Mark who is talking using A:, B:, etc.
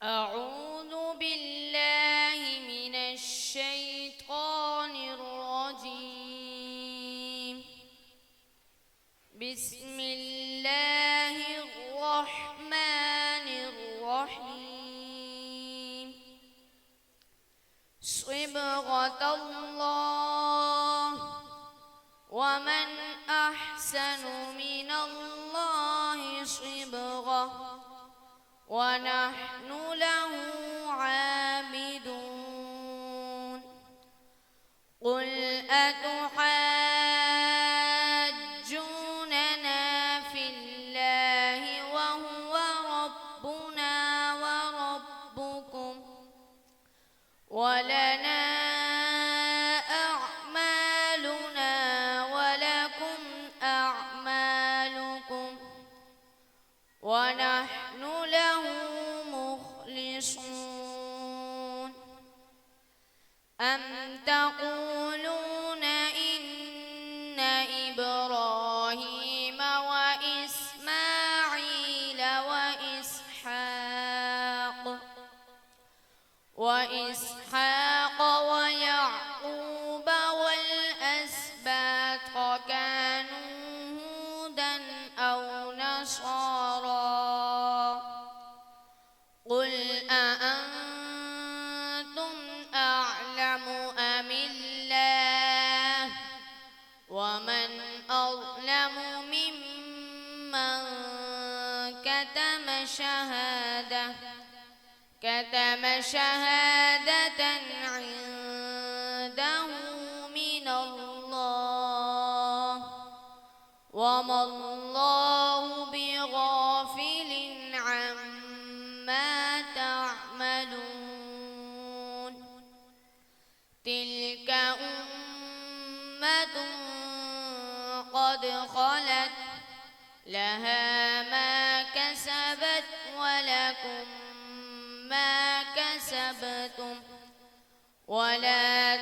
A: أعوذ بالله من الشيطان الرجيم. بسم الله الرحمن الرحيم. صبغة الله ومن أحسن من الله صبغة ونحن له عابدون. قل أتحاجوننا في الله وهو ربنا وربكم ولنا أعمالنا ولكم أعمالكم ونحن له مخلصون. أم تقولون إن إبراهيم وإسماعيل وإسحاق ويعقوب والأسباط كانوا هودا أو نصارى؟ قل أأنتم أعلم أم الله؟ ومن أظلم ممن كتم شهادة عنده من الله وما الله بغافل عما تعملون. تلك أمة قد خلت لها ما كسبت ولكم ما كسبتم ولا